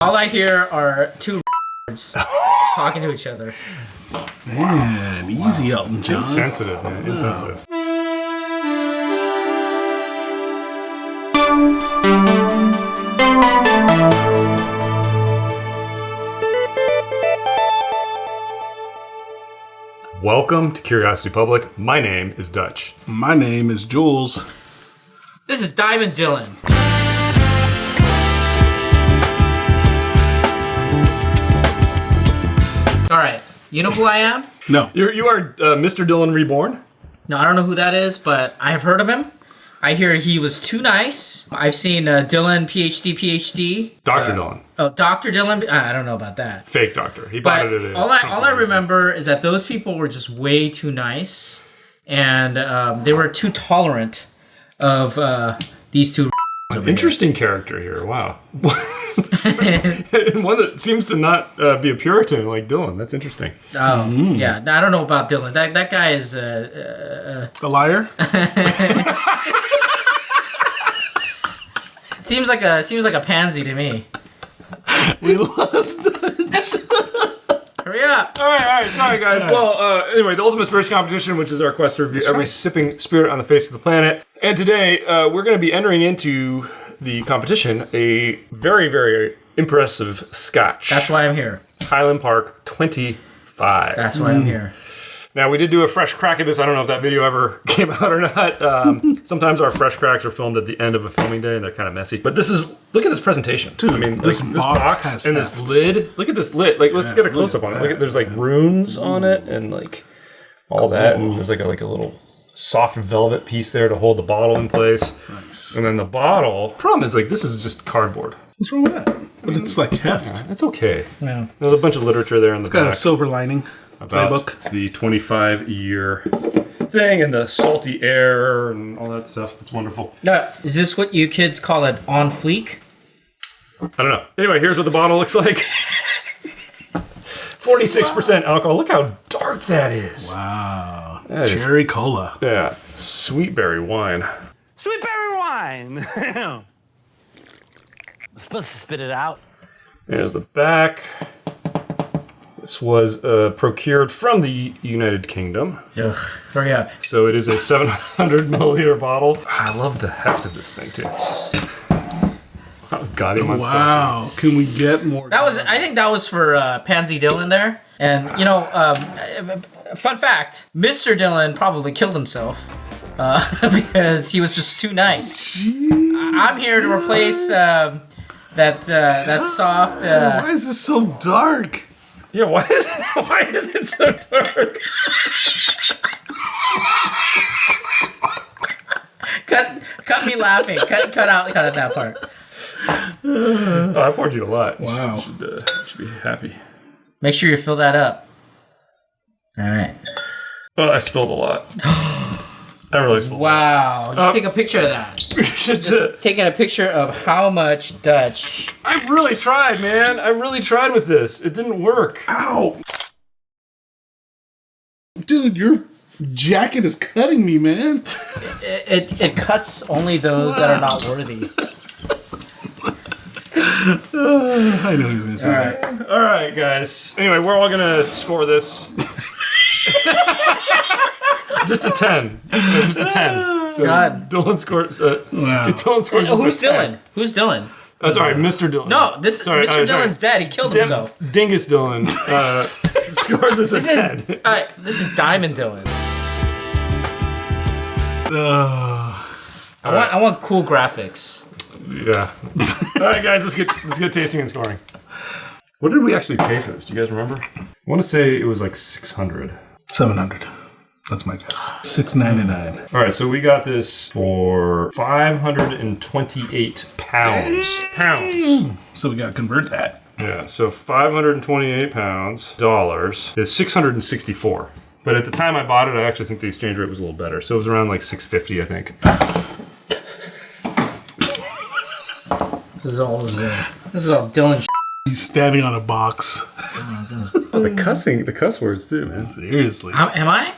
All I hear are two talking to each other. Man, easy, Elton John. Insensitive, man. Insensitive. Welcome to Curiosity Public. My name is Dutch. My name is Jules. This is Diamond Dylan. All right, you know who I am? No. You are Mr. Dylan Reborn? No, I don't know who that is, but I have heard of him. I hear he was too nice. I've seen Dylan, PhD. Dr. Dylan. Oh, Dr. Dylan? I don't know about that. Fake doctor. He But bought it at all I remember is that those people were just way too nice, and they were too tolerant of these two. Interesting character here. Wow. One that seems to not be a Puritan like Dylan. That's interesting. Oh, yeah. I don't know about Dylan. That guy is A liar? seems like a pansy to me. We lost Hurry up! All right. Sorry, guys. Well, anyway, the Ultimate Spirits Competition, which is our quest to review every sipping spirit on the face of the planet. And today, we're going to be entering into the competition a very, very impressive Scotch. That's why I'm here. Highland Park 25. That's why I'm here. Now, we did do a fresh crack at this. I don't know if that video ever came out or not. Sometimes our fresh cracks are filmed at the end of a filming day, and they're kind of messy. But this is, look at this presentation. Dude, I mean, this box has and this heft. lid. Look at this lid. Like, let's get a close-up on it. Look at, there's like runes on it and like all that. And there's like a little soft velvet piece there to hold the bottle in place. Nice. And then the bottle, problem is like, this is just cardboard. What's wrong with that? But it's like heft. It's okay. Yeah. There's a bunch of literature there in the Got back. a silver lining. About Playbook. the 25-year thing and the salty air and all that stuff. That's wonderful. Is this what you kids call it, on fleek? I don't know. Anyway, here's what the bottle looks like. 46% alcohol. Look how dark that is. Wow. That is- Cherry cola. Yeah. Sweet berry wine. Sweet berry wine. I'm supposed to spit it out. There's the back. This was procured from the United Kingdom. Ugh, hurry up. So it is a 700 milliliter bottle. I love the heft of this thing, too. It's just... Oh, God, he wants Wow. Can we get more? I think that was for Pansy Dylan there. And, you know, fun fact, Mr. Dylan probably killed himself because he was just too nice. Jeez, I'm here to replace that soft... why is this so dark? Yeah, why is it so dark? cut me laughing. Cut out that part. Oh, I poured you a lot. Wow. You should be happy. Make sure you fill that up. All right. Well, I spilled a lot. I really spilled Wow. Just take a picture of that. Just Taking a picture of how much Dutch. I really tried, man. I really tried with this. It didn't work. Ow. Dude, your jacket is cutting me, man. It cuts only those that are not worthy. I know he's going to say that. All right, guys. Anyway, we're all going to score this. Just a 10. Just a 10. So God. Dylan scores. Wow. Dylan scores. Oh, just who's a 10. Dylan? Who's Dylan? Oh, sorry, Mr. Dylan. No, this Sorry, Mr. sorry. Dylan's dead. He killed himself. Dingus Dylan scored this a 10. All right, this is Diamond Dylan. I want cool graphics. Yeah. All right, guys, let's get tasting and scoring. What did we actually pay for this? Do you guys remember? I want to say it was like 600. 700. That's my guess. $6.99. All right, so we got this for 528 pounds. Pounds. So we got to convert that. Yeah, so 528 pounds, dollars, is 664. But at the time I bought it, I actually think the exchange rate was a little better. So it was around like 650, I think. This is all Dylan. He's standing on a box. Oh, the cuss words too, man. Seriously. Am I?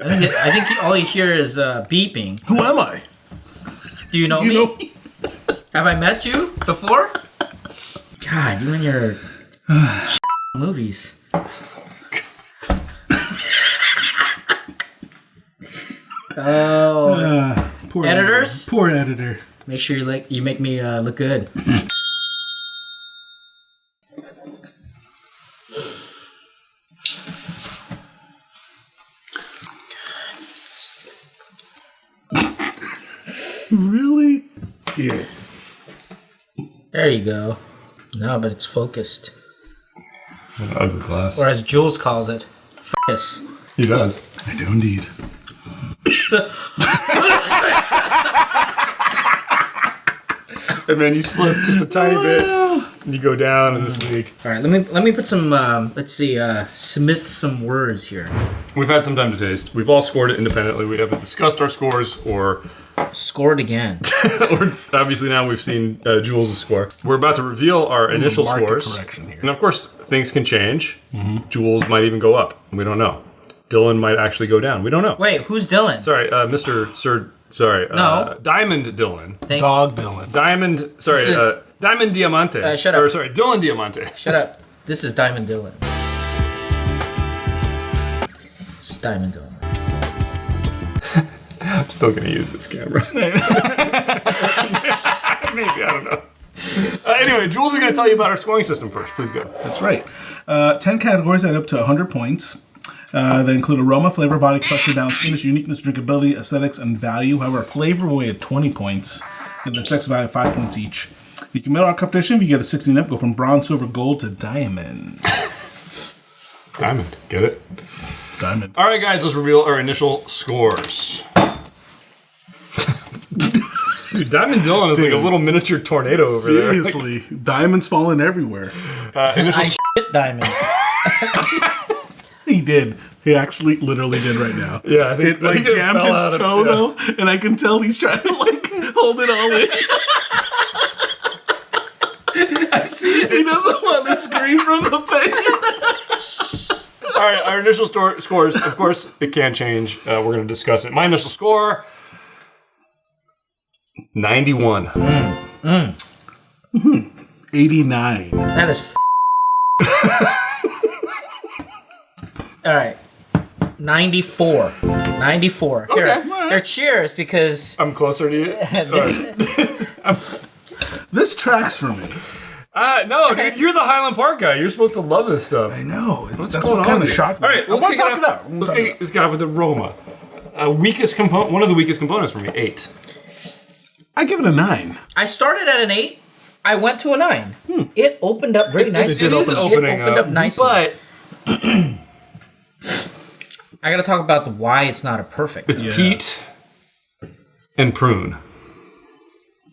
I think all you hear is beeping. Who am I? Do you know me? Have I met you before? God, you and your movies. Oh, Poor editors? Editor. Poor editor. make sure you make me look good. Really? Yeah. There you go. No, but it's focused. An ugly glass. Or as Jules calls it, focus. He does. I do indeed. And then you slip just a tiny bit, and you go down in this leak. All right, let me put some. Let's see. Smith some words here. We've had some time to taste. We've all scored it independently. We haven't discussed our scores or Scored again. or obviously now we've seen Jules' score. We're about to reveal our initial market scores. correction here. And of course, things can change. Jules might even go up. We don't know. Dylan might actually go down. We don't know. Wait, who's Dylan? Sorry, Mr. Sir. Sorry. No. Diamond Dylan. Dog Dylan. Diamond. Sorry. This is- Diamond Diamante. Shut up. Or sorry, Dylan Diamante. Shut up. This is Diamond Dylan. It's Diamond Dylan. I'm still gonna use this camera. Maybe, I don't know. Anyway, Jules is gonna tell you about our scoring system first. Please go. That's right. 10 categories add up to 100 points. They include aroma, flavor, body structure, balance, finish, uniqueness, drinkability, aesthetics, and value. However, flavor will weigh at 20 points, and the sex value 5 points each. You can medal our competition if you get a 16 up, go from bronze, silver, gold to diamond. Diamond. Get it? Diamond. All right, guys. Let's reveal our initial scores. Dude, Diamond Dylan is like a little miniature tornado over Seriously, diamonds falling everywhere. there. Initial I shit diamonds. He did. He actually literally did right now. Yeah, I think- it like I think it jammed fell his out of- toe yeah. though, and I can tell he's trying to like hold it all in. I see it. He doesn't want to scream from the pain. All right, our initial scores. Of course, it can change. We're going to discuss it. My initial score: 91. 89. That is. All right. 94. 94. Here, Okay. here, cheers, because I'm closer to you. This tracks for me. No, dude, you're the Highland Park guy. You're supposed to love this stuff. I know. That's going what on kind of here? shocked me. All right, let's want kick to talk it out. Let's get off with aroma. Weakest component. One of the weakest components for me. 8. I give it a 9. I started at an 8. I went to a 9. It opened up very nicely. It is opening opened up nicely. but I got to talk about why it's not a perfect. it's peat and prune,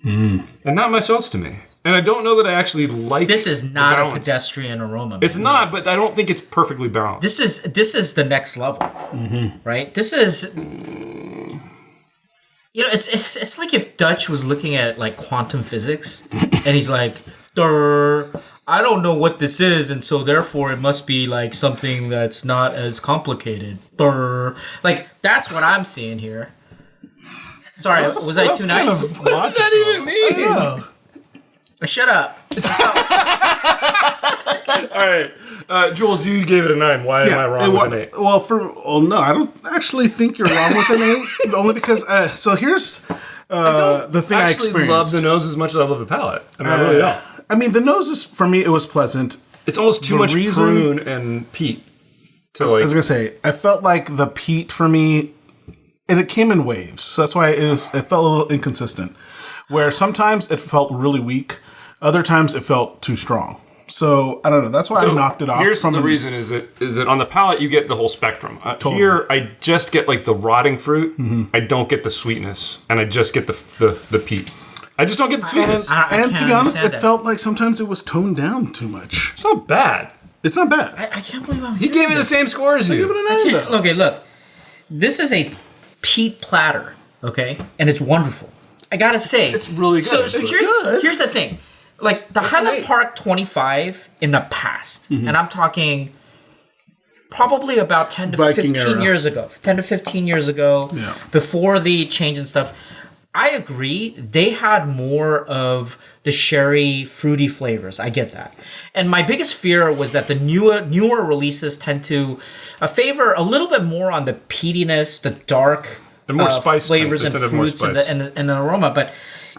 and not much else to me. And I don't know that I actually like. This is not the a balance. pedestrian aroma. It's not, but I don't think it's perfectly balanced. This is the next level, right? This is, it's like if Dutch was looking at like quantum physics, and he's like, "Durr, I don't know what this is, and so therefore it must be like something that's not as complicated." Durr. Like that's what I'm seeing here. Sorry, was I too nice? What does that even mean? Shut up. All right, Jules, you gave it a 9. Why am I wrong with an 8? Well, no, I don't actually think you're wrong with an 8. Only because, so here's the thing I actually experienced. love the nose as much as I love the palate. I mean, I really don't. I mean, the nose is, for me, it was pleasant. It's almost too The much reason- prune and peat. To I like, was going to say, I felt like the peat for me, and it came in waves. So that's why it felt a little inconsistent. Where sometimes it felt really weak. Other times it felt too strong. So I don't know. That's why I knocked it off. Here's the reason: is that on the palate you get the whole spectrum. Totally. Here I just get like the rotting fruit. I don't get the sweetness, and I just get the peat. I just don't get the sweetness. I And can't to be honest, understand it that. felt like sometimes it was toned down too much. It's not bad. It's not bad. I can't believe I'm. He gave me the same score as Give it you. a 9 though. Okay, look. This is a peat platter, okay? And it's wonderful. I gotta say. It's really good. So It's here's the thing. Like, the Highland great. Park 25 in the past, and I'm talking probably about 10 to Viking 15 era. years ago. 10 to 15 years ago, Yeah. before the change and stuff. I agree. They had more of the sherry, fruity flavors. I get that. And my biggest fear was that the newer releases tend to favor a little bit more on the peatiness, the dark and more spice flavors and fruits and the aroma. But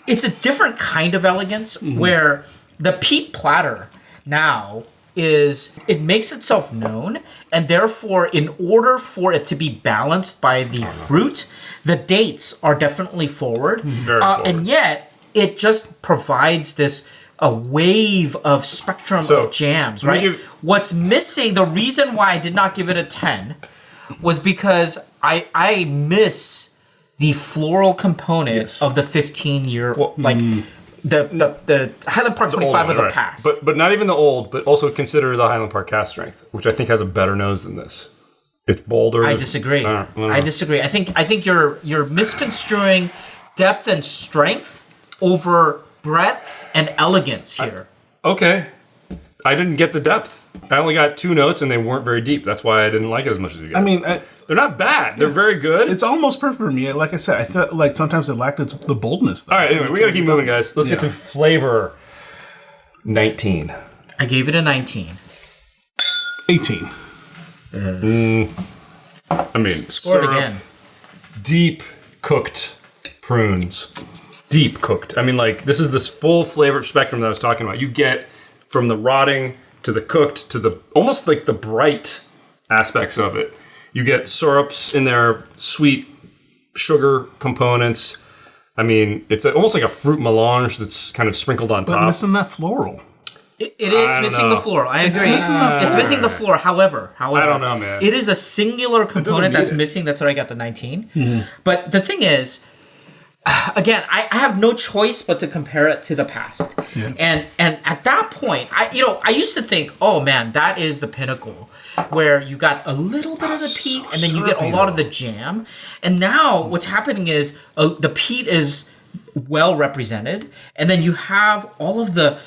it's a different kind of elegance where the peat platter now it makes itself known, and therefore in order for it to be balanced by the fruit, the dates are definitely forward. Very forward. And yet it just provides this a wave of spectrum of jams, right? What's missing, the reason why I did not give it a 10 was because I miss the floral component of the 15-year, the Highland Park 25 of the past. But not even the old, but also consider the Highland Park cast strength, which I think has a better nose than this. It's bolder. I disagree. I disagree. I think you're misconstruing depth and strength over breadth and elegance here. Okay. I didn't get the depth. I only got 2 notes and they weren't very deep. That's why I didn't like it as much as you guys. I mean, they're not bad. They're very good. it's almost perfect for me. Like I said, I felt like sometimes it lacked the boldness. Though. All right, anyway, we got to keep moving, guys. Let's get to flavor. 19. I gave it a 19. 18. I mean, Score it again. Deep cooked prunes. Deep cooked. I mean, like, this is this full flavor spectrum that I was talking about. You get from the rotting to the cooked to the almost like the bright aspects of it. You get syrups in there, sweet sugar components. I mean, it's almost like a fruit melange that's kind of sprinkled on But top. missing that floral. It is missing the floral. I agree. It's missing the floral. However, I don't know, man. It is a singular component that's missing. That's why I got the 19. But the thing is, again, I have no choice but to compare it to the past. Yeah. And at that point, I used to think, oh man, that is the pinnacle, where you got a little bit of the peat and then you get a lot of the jam. And now what's happening is the peat is well represented, and then you have all of the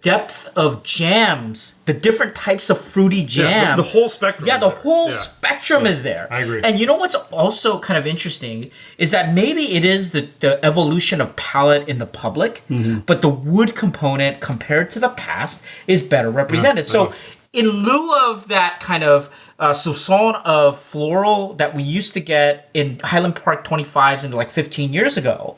depth of jams, the different types of fruity jam. Yeah, the whole spectrum. Yeah, the whole spectrum is there. I agree. And you know what's also kind of interesting is that maybe it is the evolution of palate in the public, but the wood component compared to the past is better represented. So in lieu of that kind of soupçon of floral that we used to get in Highland Park 25s like 15 years ago,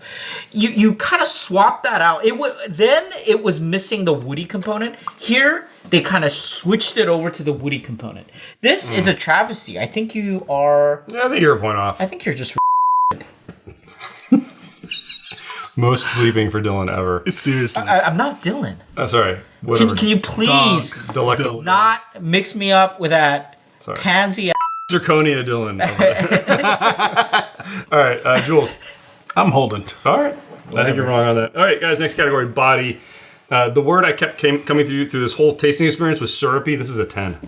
you kind of swap that out. Then it was missing the woody component. Here, they kind of switched it over to the woody component. This is a travesty. I think you are... Yeah, I think you're a point off. I think you're just... Most bleeping for Dylan ever. Seriously. I'm not Dylan. Oh, sorry. Whatever. Can you please Delectable. not mix me up with that pansy Zirconia Dylan. All right, Jules. I'm holding. All right. I think you're wrong on that. All right, guys, next category, body. The word I kept coming through this whole tasting experience was syrupy. This is a 10.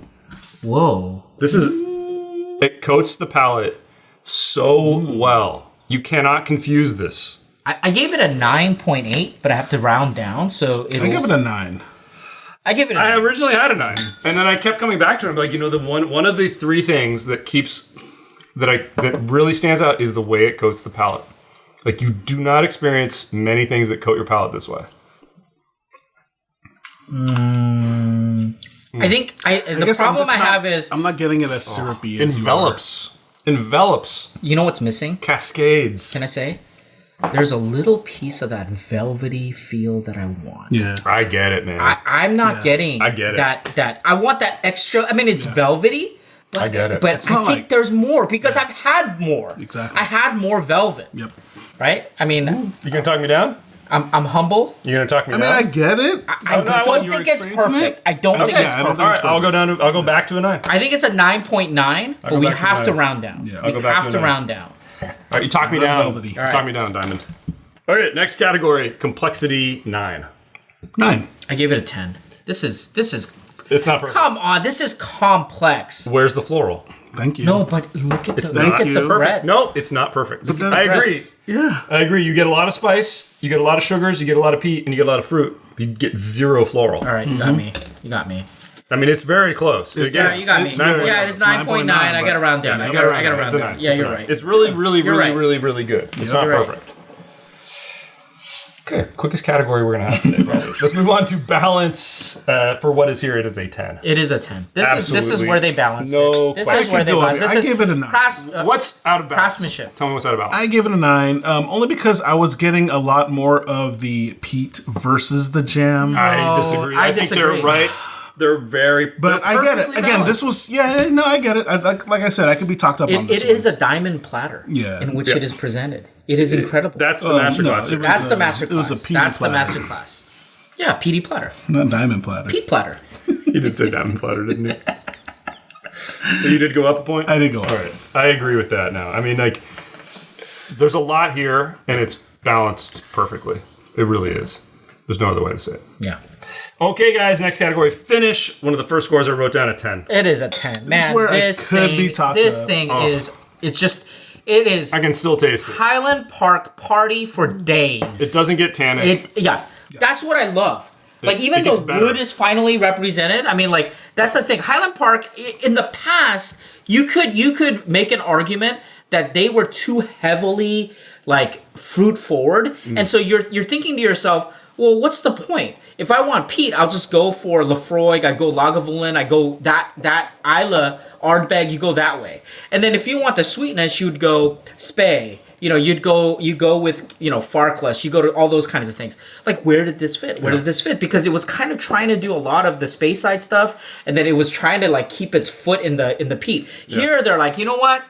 Whoa. It coats the palate so well. You cannot confuse this. I gave it a 9.8, but I have to round down, so it's... I give it a 9. I give it a 9. I originally had a 9, and then I kept coming back to it. I'm like, the one of the 3 things that that really stands out is the way it coats the palate. Like, you do not experience many things that coat your palate this way. I think the problem I have is... I'm not getting it as syrupy as Envelops. You know what's missing? Cascades. Can I say? There's a little piece of that velvety feel that I want. Yeah. I get it, man. I'm not getting I get it. that. I want that extra... I mean, it's velvety, but, I get it. But I think there's more, because I've had more. Exactly. I had more velvet. Yep. Right? I mean... You gonna talk me down? I'm humble. You gonna talk me down? I get it. I don't think it's perfect. I don't think it's perfect. All right, I'll go back to a 9. I think it's a 9.9, but we have to round down. Yeah. We have to round down. All right, you talk me down. Velvety. Talk me down, Diamond. All right, next category, complexity 9. 9. I gave it a 10. This is. It's not perfect. Come on, this is complex. Where's the floral? Thank you. No, but look at not. the bread. No, it's not perfect. Look at the I agree. breasts. Yeah. I agree. You get a lot of spice, you get a lot of sugars, you get a lot of peat, and you get a lot of fruit. You get 0 floral. All right, you got me. You got me. I mean, it's very close. Again, You got me. It's very Yeah, it's 9.9. I got to round down. I got to round down. Yeah, you're right. It's really, really, really, really, really good. It's not You're right. perfect. Okay, quickest category we're gonna have today, probably. Let's move on to balance. For what is here, it is a 10. It is a 10. This is Absolutely. where they balance No it. This question. is where they balance. This I is give it a 9. What's out of balance? craftsmanship. Tell me what's out of balance. I give it a 9, only because I was getting a lot more of the peat versus the jam. I disagree. I think disagree. they're right. They're very. But they're I get it. perfectly Again, balanced. this was I get it. Like I said, I could be talked up on this. It is a diamond platter Yeah. in which it is presented. It is incredible. That's the masterclass. it was That's the a- master it was class. a peaty That's the platter. master class. Yeah, PD platter. Not diamond platter. Peat platter. He did say diamond platter, didn't he? So you did go up a point? I did go up. All right. I agree with that now. I mean, like, there's a lot here, and it's balanced perfectly. It really is. There's no other way to say it. Yeah. Okay, guys, next category, finish. One of the first scores I wrote down at 10. It is a 10. Man, where I this could thing, be talked this up. thing is, it's just, it is I can still taste it. Highland Park party for days. It doesn't get tannic. That's what I love. Like, even it though gets better. wood is finally represented, I mean, like, that's the thing. Highland Park, in the past, you could make an argument that they were too heavily, like, fruit forward. And so you're thinking to yourself, well, what's the point? If I want peat, I'll just go for Lafroig, I go Lagavulin, I go that Isla, Ardbeg, you go that way. And then if you want the sweetness, you'd go Spey. You know, you go with, Farkless, you go to all those kinds of things. Like, where did this fit? Where did this fit? Because it was kind of trying to do a lot of the space side stuff, and then it was trying to, like, keep its foot in the peat. Here, they're like, you know what?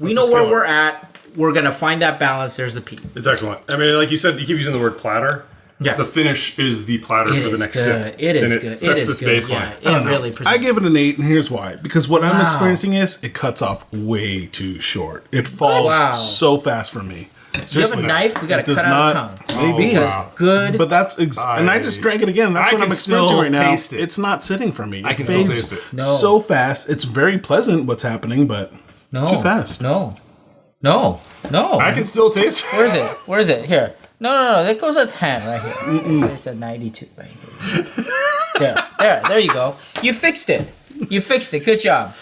We know where we're at. We're going to find that balance. There's the peat. It's excellent. I mean, like you said, you keep using the word platter. Yeah. The finish is the platter It for the is next good. sip. It is and good. It sets It is this good. baseline. Yeah, it really presents. I give it an 8, and here's why. Because what I'm Wow. experiencing is it cuts off way too short. It falls Wow. so fast for me. You have a Seriously. knife? We got It to does cut out not- a tongue. Maybe. Because wow. good. But that's and I just drank it again. That's I what I'm can experiencing still right now. taste it. It's not sitting for me. I It can still fades taste it. No. so fast. It's very pleasant what's happening, but too fast. No. I can still taste it. Where is it? Here. No. That goes at 10 right here. So I said 92 right here. There you go. You fixed it. Good job.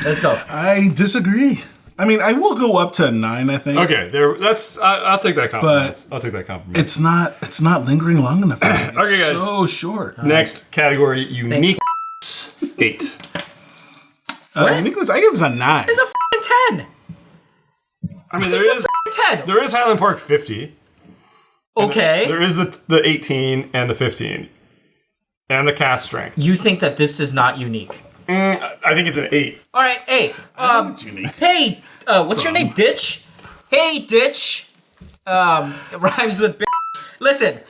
Let's go. I disagree. I mean, I will go up to a 9, I think. Okay, I'll take that compromise. I'll take that compromise. It's not lingering long enough for me. It's Okay, guys. so short. Next category, unique 8. Nicholas, I give this a 9. It's a f***ing 10. I mean, It's a f***ing 10. there is Highland Park 50. Okay. There is the 18 and the 15. And the cast strength. You think that this is not unique? I think it's an 8. All right. Hey. It's unique. Hey. What's your name? Ditch. Hey, Ditch. It rhymes with bitch. Listen.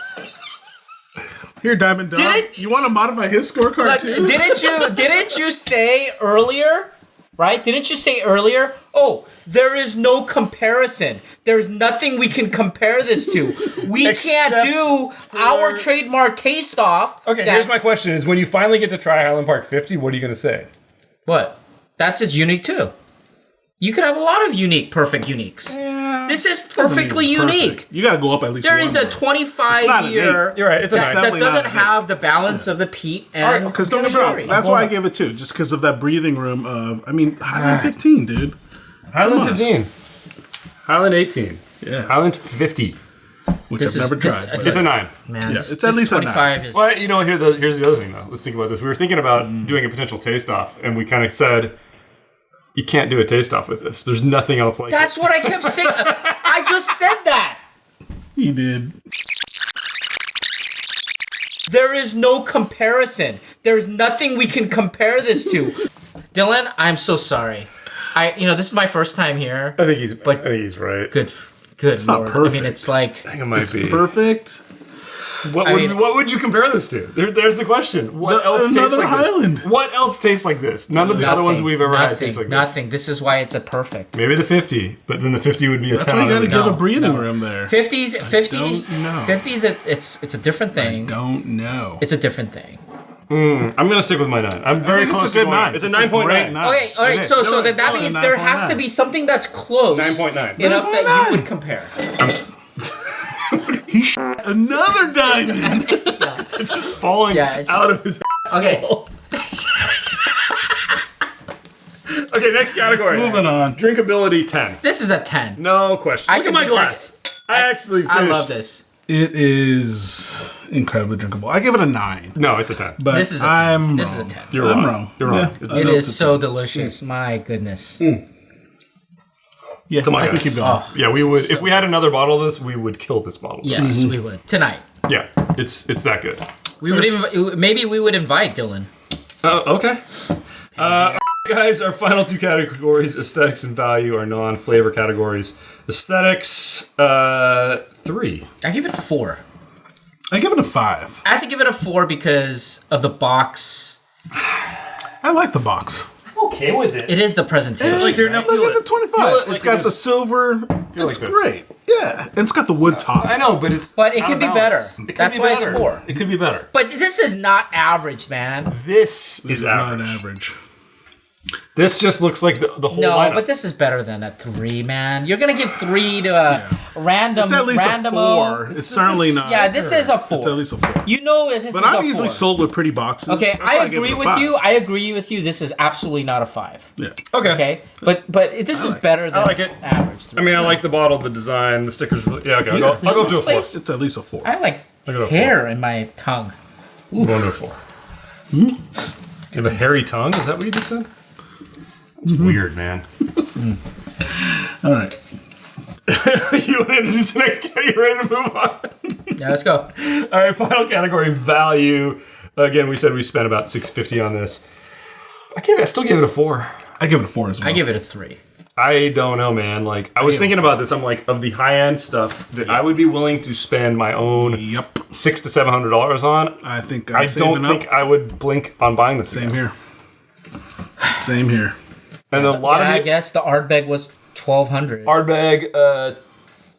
Here, Diamond Dog. You want to modify his scorecard Like, too? didn't you say earlier? Right? Didn't you say earlier? Oh, there is no comparison. There's nothing we can compare this to. We can't Except do for- our trademark taste off. Okay, here's my question: is when you finally get to try Highland Park 50, what are you going to say? What? That's its unique too. You could have a lot of unique, perfect uniques. This is perfectly unique. You got to go up at least There one. is a though. 25 year You're right. It's a 9. that definitely doesn't not- have the balance of the peat and Because don't get me wrong, that's why I gave it 2, just because of that breathing room of, I mean, Highland 15, dude. Highland 15. Highland 18. Yeah. Highland 50. Which This I've is- never this- tried. but- It's a 9. Man, Yeah, it's at least a 25 is. Well, you know, here's the other thing, though. Let's think about this. We were thinking about doing a potential taste-off, and we kind of said, you can't do a taste-off with this. There's nothing else like That's it. what I kept saying. I just said that. He did. There is no comparison. There's nothing we can compare this to. Dylan, I'm so sorry. This is my first time here. I think he's right. Good not Lord. I perfect. mean, it's like I think it might be. Perfect. What would you compare this to? There's the question. What else tastes another like Highland. this? What else tastes like this? None of the other ones we've ever had taste like this. Nothing. This is why it's a perfect. Maybe the 50, but then the 50 would be a That's 10. why you got to give No, a breathing room there. 50s. don't know. 50s. It's a different thing. Don't know. It's a different thing. I'm going to stick with my 9. I'm very think it's close a good to going. 9. It's a It's a great 9.9. 9. Okay, all right. It So is. that It's a means there has 9.9. to be something that's close 9.9. enough that 9.9. you would compare. He another diamond. Falling Yeah, it's out of his Okay. Okay, next category. Moving on. Drinkability 10. This is a 10. No question. I Look at can my drink glass. I actually finished. I love this. It is incredibly drinkable. I give it a 9. No, it's a 10. But This is a 10. I'm This is a wrong. 10. You're I'm wrong. wrong. You're wrong. Yeah, It is so delicious. My goodness. Yeah, Come on, I can guys. keep going. Yeah, we would. If we had another bottle of this, we would kill this bottle. Yes, we would. Tonight. Yeah, it's that good. We would even maybe we would invite Dylan. Okay. Guys, our final 2 categories, aesthetics and value, are non-flavor categories. Aesthetics, 3. I give it 4. I give it a 5. I have to give it a 4 because of the box. I like the box. Okay with it. It is the presentation. Like here, now Look feel at the it. 25. Feel it It's like got it the is. silver. Feel It's like this. great. Yeah, and it's got the wood top. I know, but it's. But it out could of be balance. better. It could That's be why it's better. 4. It could be better. But this is not average, man. This This is is not average. an average. This just looks like the whole No, lineup. but this is better than a 3, man. You're gonna give 3 to a random. It's at least randomo. a 4. It's certainly not. Yeah, this is a 4. It's at least a 4. You know it. This But is I've a easily 4. sold with pretty boxes. Okay, That's why I give it agree a with 5. you. I agree with you. This is absolutely not a 5. Yeah. okay. Okay, but this is better than I like it. average 3. I mean, I like the bottle, the design, the stickers. Yeah, okay. I'll go up to a 4. It's at least a 4. I like I'll go to a hair in my tongue. I'm going to a 4. You have a hairy tongue? Is that what you just said? It's weird, man. All right. You want to introduce the next category? You ready to move on? Yeah, let's go. All right, final category, value. Again, we said we spent about $6.50 on this. I still give it a 4. I give it a 4 as well. I give it a 3. I don't know, man. Like, I was thinking about this. I'm like, of the high-end stuff that I would be willing to spend my own Yep. $600 to $700 on. I think I don't think I would blink on buying this. Same again. here. Same here. And a lot Yeah, I of it, guess the Ardbeg was $1,200. Ardbeg,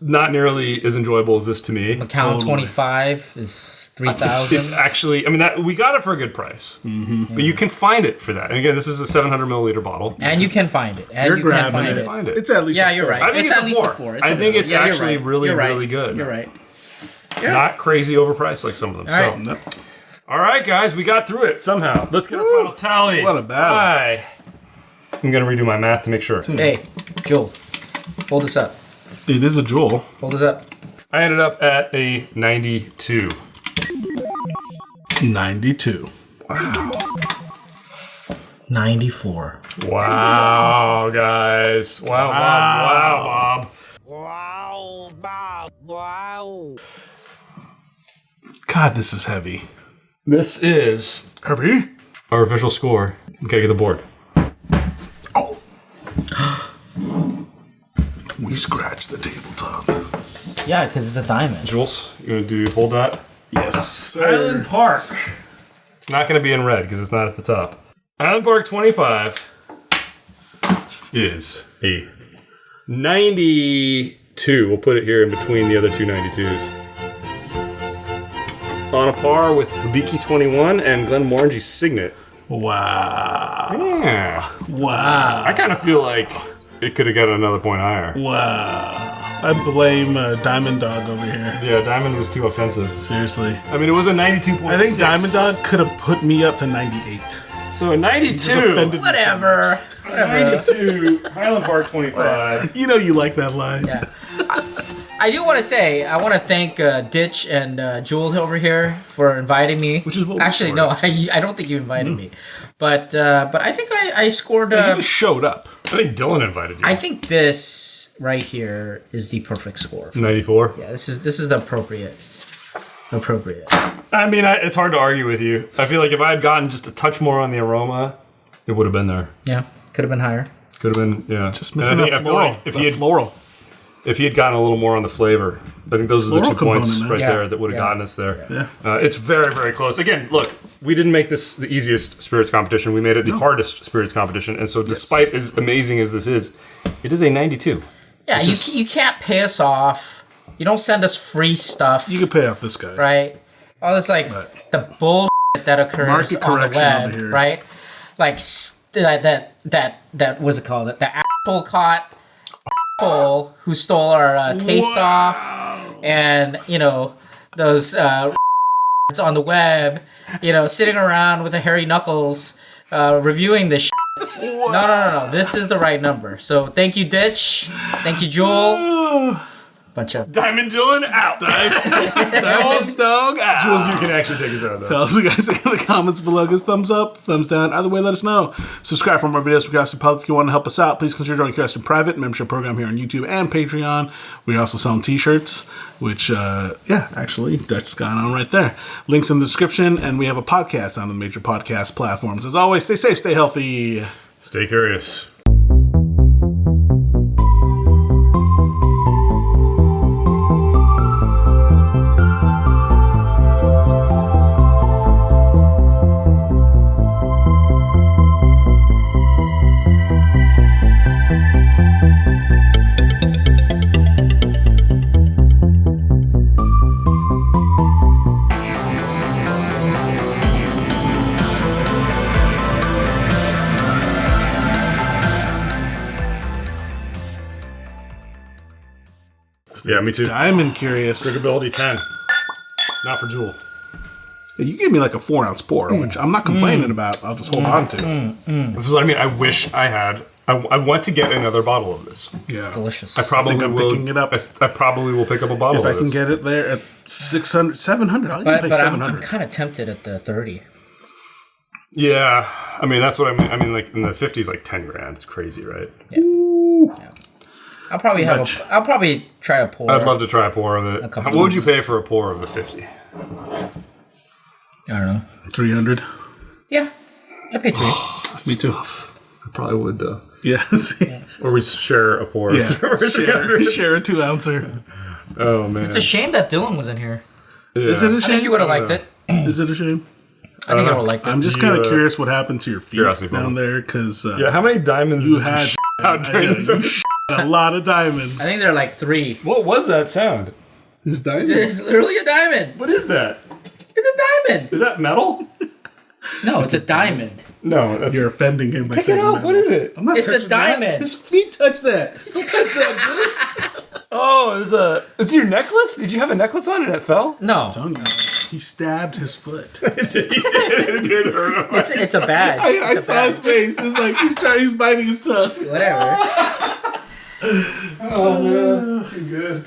not nearly as enjoyable as this to me. Count 25 is 3,000. It's actually, I mean, that we got it for a good price, but you can find it for that. And again, this is a 700 milliliter bottle. And you can find it. And You're you can grabbing find it. it. Find it. It's at least Yeah, a you're 4. right. I think It's it's at a least a 4. 4. I think it's you're actually right. really, You're right. really good. You're right. Not crazy overpriced like some of them. All right. So, Nope. all right, guys, we got through it somehow. Let's get our final tally. What a battle. Bye. I'm gonna redo my math to make sure. Hey, Joel, hold this up. It is a jewel. Hold this up. I ended up at a 92. 92. 94. Wow, guys. Wow, Bob. Wow, Bob, wow. God, this is heavy. This is Heavy? our official score. Okay, get the board. Oh. We scratched the tabletop. Yeah, because it's a diamond. Jules, you gonna hold that? Yes. Highland Park. It's not gonna be in red because it's not at the top. Highland Park 25 is a 92. We'll put it here in between the other two 92s. On a par with Hibiki 21 and Glenmorangie Signet. Wow. Yeah. Wow. I kind of feel like it could have got another point higher. Wow. I blame Diamond Dog over here. Yeah, Diamond was too offensive. Seriously. I mean, it was a 92.6. I think Diamond Dog could have put me up to 98. So a 92. Just offended me so Whatever. Whatever. 92. Highland Park 25. much. You know you like that line. Yeah. I do want to say, I want to thank Ditch and Jewel over here for inviting me. Which is what we Actually, no, I don't think you invited me. But I think I scored. You just showed up. I think Dylan invited you. I think this right here is the perfect score. 94. Yeah, this is the appropriate. I mean, it's hard to argue with you. I feel like if I had gotten just a touch more on the aroma, it would have been there. Yeah, could have been higher. Could have been, yeah. Just And I missing think- that I feel floral. like That floral. if he had gotten a little more on the flavor, I think those are the Floral 2 points component, right man. there that would have Yeah. gotten us there. Yeah. It's very, very close. Again, look, we didn't make this the easiest spirits competition. We made it the hardest spirits competition. And so despite as amazing as this is, it is a 92. Yeah, you can't pay us off. You don't send us free stuff, You could pay off this guy. right? All this like the bull that occurs Market on the correction web, over here. right? Like that what's it called? The asshole caught asshole who stole our taste off, and those on the web, sitting around with a hairy knuckles, reviewing this. No. This is the right number. So thank you, Ditch. Thank you, Joel. Bunch of Diamond Dylan out. Diamond Dog out. Jules, you can actually take us out, though. Tell us what you guys think in the comments below. Give us thumbs up, thumbs down. Either way, let us know. Subscribe for more videos for Curiosity Public. If you want to help us out, please consider joining Curiosity Private membership program here on YouTube and Patreon. We're also selling t-shirts, which, actually, Dutch's got on right there. Links in the description, and we have a podcast on the major podcast platforms. As always, stay safe, stay healthy. Stay curious. Yeah, me too. Diamond curious. Drinkability 10. Not for Jewel. You gave me like a 4-ounce pour, which I'm not complaining about. I'll just hold on to. This is what I mean. I wish I had. I want to get another bottle of this. Yeah. It's delicious. I probably think I'm will. picking it up. I probably will pick up a bottle If of I this. can get it there at 600, 700, I'll even But pay I'm 700. kind of tempted at the 30. Yeah. I mean, that's what I mean. I mean, like, in the 50s, like 10 grand. It's crazy, right? Yeah. I'll probably I'll probably try a pour. I'd love to try a pour of it. couple What would you pay for a pour of the 50? I don't know. 300. Yeah, I pay 3. Me too. I probably would, though. Yeah. Or we share a pour. Yeah. Of Share a 2-ouncer. Oh, man. It's a shame that Dylan was in here. Yeah. Is it a I shame? think you would have liked it. Is it a shame? I think I would have liked it. I'm just kind of curious what happened to your feet Curiosity down Public. there, because Yeah, how many diamonds you did had out during this? a lot of diamonds. I think there are like 3. What was that sound? It's diamonds. It's literally a diamond. What is that? It's a diamond. Is that metal? No, it's a diamond. No, that's... You're offending him by Pick it saying up. that. What is it? I'm not It's a touching that. diamond. His feet touch that. Don't touch that, dude. Oh, it's your necklace? Did you have a necklace on and it fell? No, He stabbed his foot. It did hurt him. it's a badge. I It's a saw his badge. face. It's like he's biting his tongue. Whatever. Oh, man. Too good.